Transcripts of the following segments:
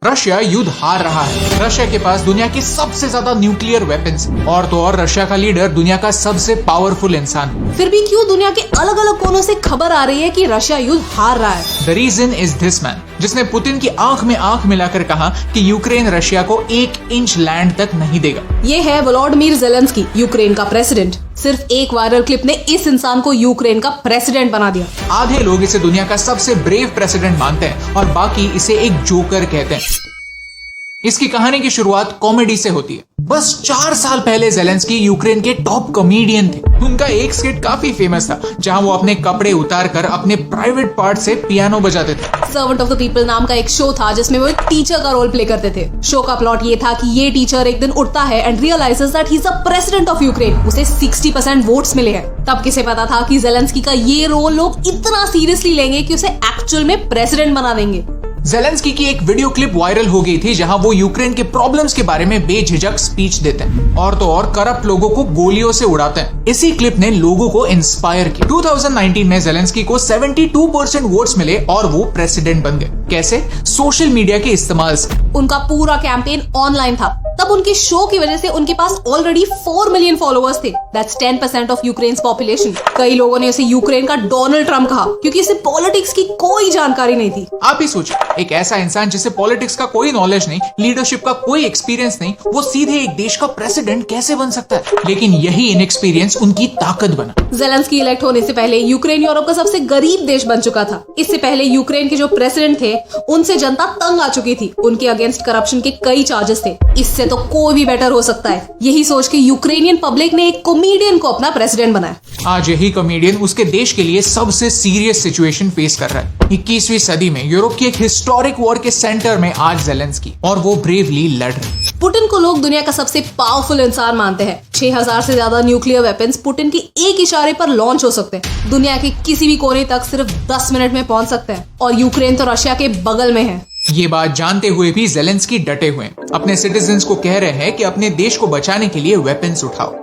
Russia युद्ध हार रहा है। रशिया के पास दुनिया के सबसे ज्यादा न्यूक्लियर वेपन्स और तो और रशिया का लीडर दुनिया का सबसे पावरफुल इंसान। फिर भी क्यों दुनिया के अलग अलग कोनों से खबर आ रही है कि रशिया युद्ध हार रहा है? The reason is this man, जिसने पुतिन की आंख में आंख मिलाकर कहा कि यूक्रेन रशिया को 1 इंच लैंड तक नहीं देगा। ये है वोलोडिमीर ज़ेलेंस्की, यूक्रेन का प्रेसिडेंट। सिर्फ एक वायरल क्लिप ने इस इंसान को यूक्रेन का प्रेसिडेंट बना दिया। आधे लोग इसे दुनिया का सबसे ब्रेव प्रेसिडेंट मानते हैं और बाकी इसे एक जोकर कहते हैं। इसकी कहानी की शुरुआत कॉमेडी से होती है। बस 4 साल पहले ज़ेलेंस्की यूक्रेन के टॉप कॉमेडियन थे। उनका एक स्किट काफी फेमस था, जहां वो अपने कपड़े उतारकर अपने प्राइवेट पार्ट से पियानो बजाते थे। सर्वेंट ऑफ द पीपल नाम का एक शो था जिसमें वो एक टीचर का रोल प्ले करते थे। शो का प्लॉट ये था कि ये टीचर एक दिन उठता है and realises that he is the president of Ukraine. उसे 60% वोट्स मिले हैं। तब किसे पता था कि ज़ेलेंस्की का ये रोल लोग इतना सीरियसली लेंगे कि उसे एक्चुअल में प्रेसिडेंट बना देंगे। ज़ेलेंस्की की एक वीडियो क्लिप वायरल हो गई थी, जहां वो यूक्रेन के प्रॉब्लम्स के बारे में बेझिझक स्पीच देते हैं और तो और करप्ट लोगों को गोलियों से उड़ाते हैं। इसी क्लिप ने लोगों को इंस्पायर किया। 2019 में ज़ेलेंस्की को 72% वोट्स मिले और वो प्रेसिडेंट बन गए। कैसे? सोशल मीडिया के इस्तेमाल से। उनका पूरा कैंपेन ऑनलाइन था। तब उनके शो की वजह से उनके पास ऑलरेडी 4 मिलियन फॉलोअर्स थे। That's 10% of Ukraine's population. कई लोगों ने उसे यूक्रेन का डोनाल्ड ट्रम्प कहा क्योंकि इसे पॉलिटिक्स की कोई जानकारी नहीं थी। आप ही सोचिए, एक ऐसा इंसान जिसे पॉलिटिक्स का कोई नॉलेज नहीं, लीडरशिप का कोई एक्सपीरियंस नहीं, वो सीधे एक देश का प्रेसिडेंट कैसे बन सकता है? लेकिन यही इनएक्सपीरियंस उनकी ताकत बना। ज़ेलेंस्की इलेक्ट होने से पहले यूक्रेन यूरोप का सबसे गरीब देश बन चुका था। इससे पहले यूक्रेन के जो प्रेसिडेंट थे उनसे जनता तंग आ चुकी थी। उनके अगेंस्ट करप्शन के कई चार्जेस थे। इससे तो कोई भी बेटर हो सकता है। यही सोच के यूक्रेनियन पब्लिक ने एक कॉमेडियन को अपना प्रेसिडेंट बनाया। आज यही कॉमेडियन उसके देश के लिए सबसे सीरियस सिचुएशन फेस कर रहा है। 21वीं सदी में यूरोप की एक हिस्टोरिक वॉर के सेंटर में आज ज़ेलेंस्की, और वो ब्रेवली लड़ रहे। पुतिन को लोग दुनिया का सबसे पावरफुल इंसान मानते हैं। 6000 से ज्यादा न्यूक्लियर वेपन्स पुतिन के एक इशारे पर लॉन्च हो सकते हैं। दुनिया के किसी भी कोने तक सिर्फ 10 मिनट में पहुंच सकते हैं और यूक्रेन तो रशिया के बगल में है। ये बात जानते हुए भी ज़ेलेंस्की डटे हुए हैं। अपने सिटीजन्स को कह रहे हैं कि अपने देश को बचाने के लिए वेपन्स उठाओ।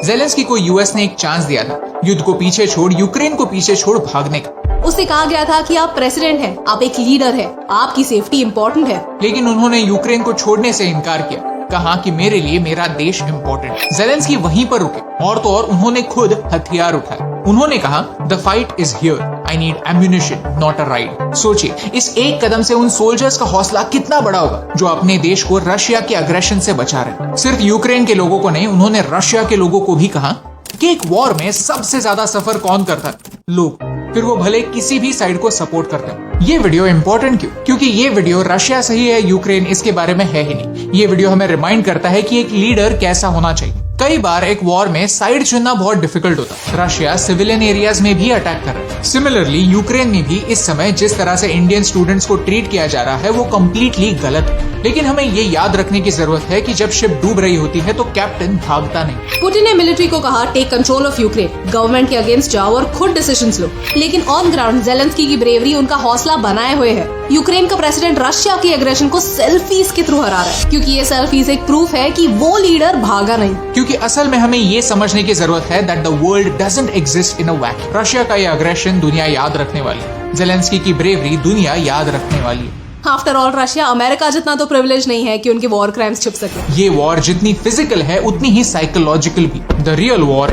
ज़ेलेंस्की को यूएस ने एक चांस दिया था, युद्ध को पीछे छोड़, यूक्रेन को पीछे छोड़ भागने का। उससे कहा गया था कि आप प्रेसिडेंट हैं, आप एक लीडर हैं, आपकी सेफ्टी इम्पोर्टेंट है। लेकिन उन्होंने यूक्रेन को छोड़ने से इनकार किया। कहा कि मेरे लिए मेरा देश इम्पोर्टेंट है। ज़ेलेंस्की वहीं पर रुके और तो और उन्होंने खुद हथियार उठाए। उन्होंने कहा, the fight is here, I need ammunition not a ride. सोचिए, इस एक कदम से उन सोल्जर्स का हौसला कितना बड़ा होगा जो अपने देश को रशिया के अग्रेशन से बचा रहे हैं। सिर्फ यूक्रेन के लोगों को नहीं, उन्होंने रशिया के लोगों को भी कहा कि एक वॉर में सबसे ज्यादा सफर कौन करता है? लोग। फिर वो भले किसी भी साइड को सपोर्ट करते हैं। ये वीडियो इंपॉर्टेंट क्यों? क्योंकि ये वीडियो रशिया सही है, यूक्रेन इसके बारे में है ही नहीं। ये वीडियो हमें रिमाइंड करता है कि एक लीडर कैसा होना चाहिए। कई बार एक वॉर में साइड चुनना बहुत डिफिकल्ट होता है। रशिया सिविलियन एरियाज में भी अटैक कर रहा है। सिमिलरली यूक्रेन में भी इस समय जिस तरह से इंडियन स्टूडेंट्स को ट्रीट किया जा रहा है वो कम्प्लीटली गलत है। लेकिन हमें ये याद रखने की जरूरत है कि जब शिप डूब रही होती है तो कैप्टन भागता नहीं। पुतिन ने मिलिट्री को कहा, take control of Ukraine, government के अगेंस्ट जाओ और खुद डिसीजंस लो। लेकिन ऑन ग्राउंड ज़ेलेंस्की की ब्रेवरी उनका हौसला बनाए हुए है। यूक्रेन का प्रेसिडेंट रशिया की एग्रेशन को सेल्फीज के थ्रू हरा रहा है, क्योंकि ये सेल्फीज एक प्रूफ है कि वो लीडर भागा नहीं। क्योंकि असल में हमें ये समझने की जरूरत है that the world doesn't exist in a vacuum. Russia का ये अग्रेशन दुनिया याद रखने वाली है। ज़ेलेंस्की की ब्रेवरी दुनिया याद रखने वाली है। आफ्टर ऑल रशिया अमेरिका जितना तो प्रिविलेज नहीं है कि उनके वॉर क्राइम्स छिप सके। ये वॉर जितनी फिजिकल है उतनी ही साइकोलॉजिकल भी। The real war